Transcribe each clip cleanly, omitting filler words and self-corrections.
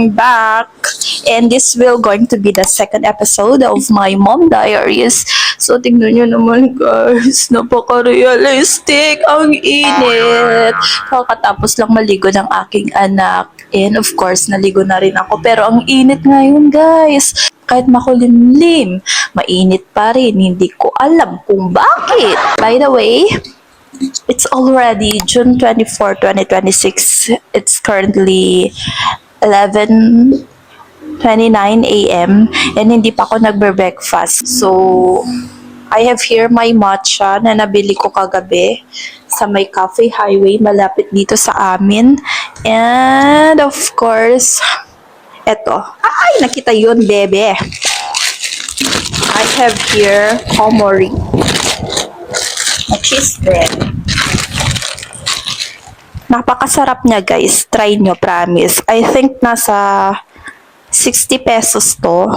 I'm back. And this will going to be the second episode of my Mom Diaries. So, tingnan nyo naman guys, napaka-realistic, ang init. Kakatapos lang maligo ng aking anak. And of course, naligo na rin ako. Pero ang init ngayon guys. Kahit makulimlim, mainit pa rin. Hindi ko alam kung bakit. By the way, it's already June 24, 2026. It's currently 11:29 a.m. and hindi pa ako nagbe-breakfast. So, I have here my matcha na nabili ko kagabi sa may Cafe Highway malapit dito sa amin. And of course, eto. Ay, nakita yun, bebe. I have here Omori. A cheese bread. Napakasarap niya guys. Try nyo, promise. I think nasa 60 pesos to.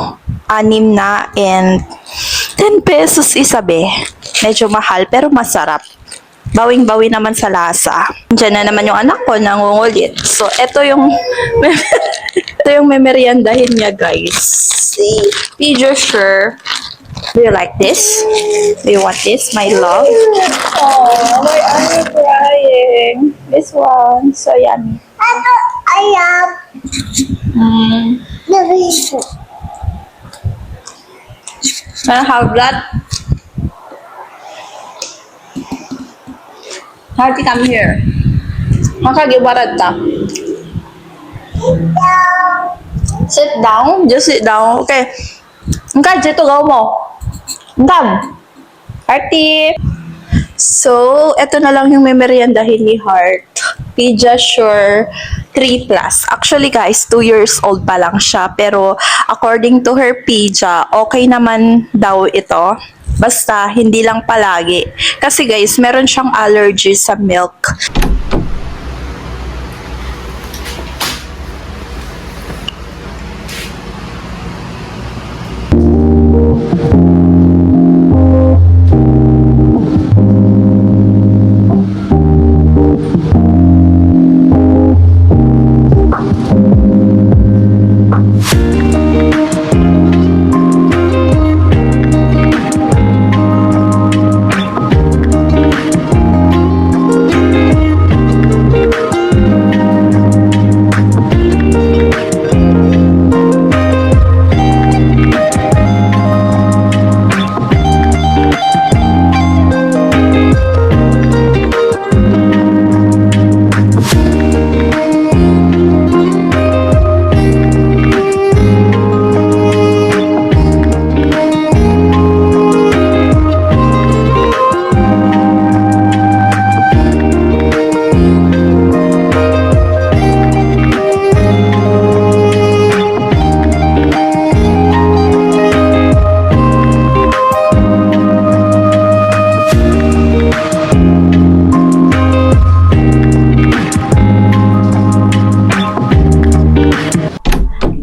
6 na and 10 pesos isabe. Medyo mahal pero masarap. Bawing-bawi naman sa lasa. Diyan na naman yung anak ko nangungulit. So, ito yung ito yung memeriandahin niya guys. See, Pediasure. Do you like this? Do you want this, my love? Oh, why are you crying? This one, so yummy. I love the video. Wanna have that? Harti, come here. Makagibarat ta. Sit down. Just sit down. Okay. Engkau dito gaw mo. Engkau. Harti. So, eto na lang yung memeriandahin ni Heart. Pediasure 3 Plus. Actually guys, 2 years old pa lang siya. Pero according to her Pedia, okay naman daw ito. Basta, hindi lang palagi. Kasi guys, meron siyang allergy sa milk.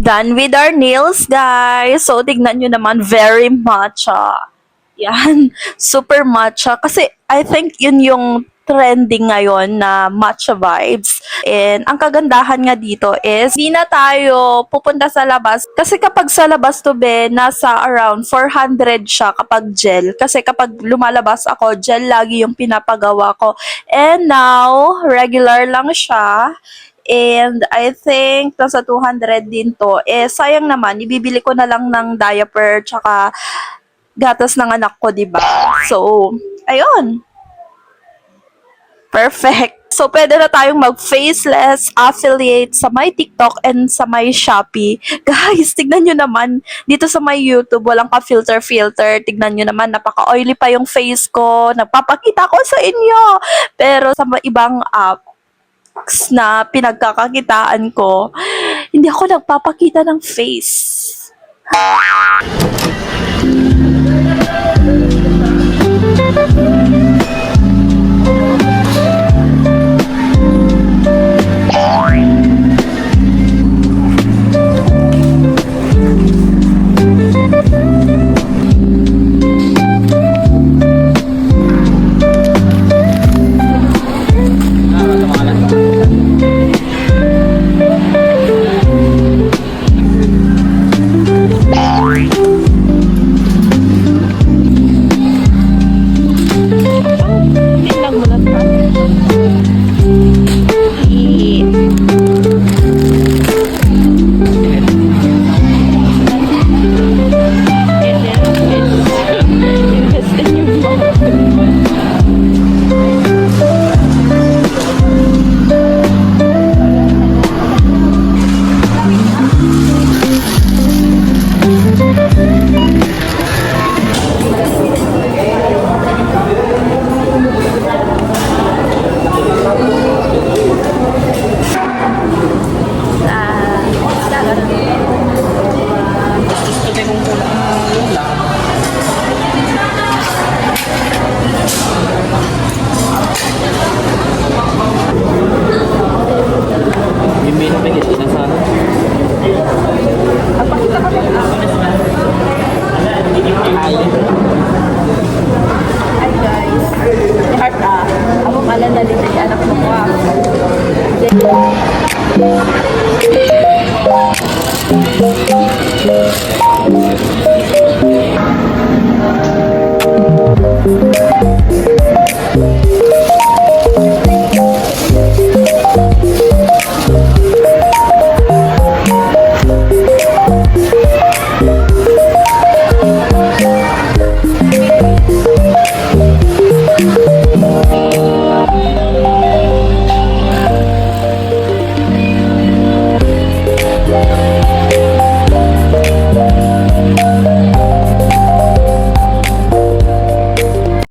Done with our nails, guys. So, tignan nyo naman, very matcha. Yan, super matcha. Kasi, I think yun yung trending ngayon na matcha vibes. And, ang kagandahan nga dito is, di na tayo pupunta sa labas. Kasi kapag sa labas to be, nasa around 400 siya kapag gel. Kasi kapag lumalabas ako, gel lagi yung pinapagawa ko. And now, regular lang siya. And I think nasa 200 din to. Eh, sayang naman, ibibili ko na lang ng diaper tsaka gatas ng anak ko, diba? So, ayun. Perfect. So, pwede na tayong mag-faceless affiliate sa my TikTok and sa my Shopee. Guys, tignan nyo naman, dito sa my YouTube, walang ka-filter-filter. Tignan nyo naman, napaka-oily pa yung face ko. Nagpapakita ko sa inyo. Pero sa ibang app, na pinagkakakitaan ko, hindi ako nagpapakita ng face.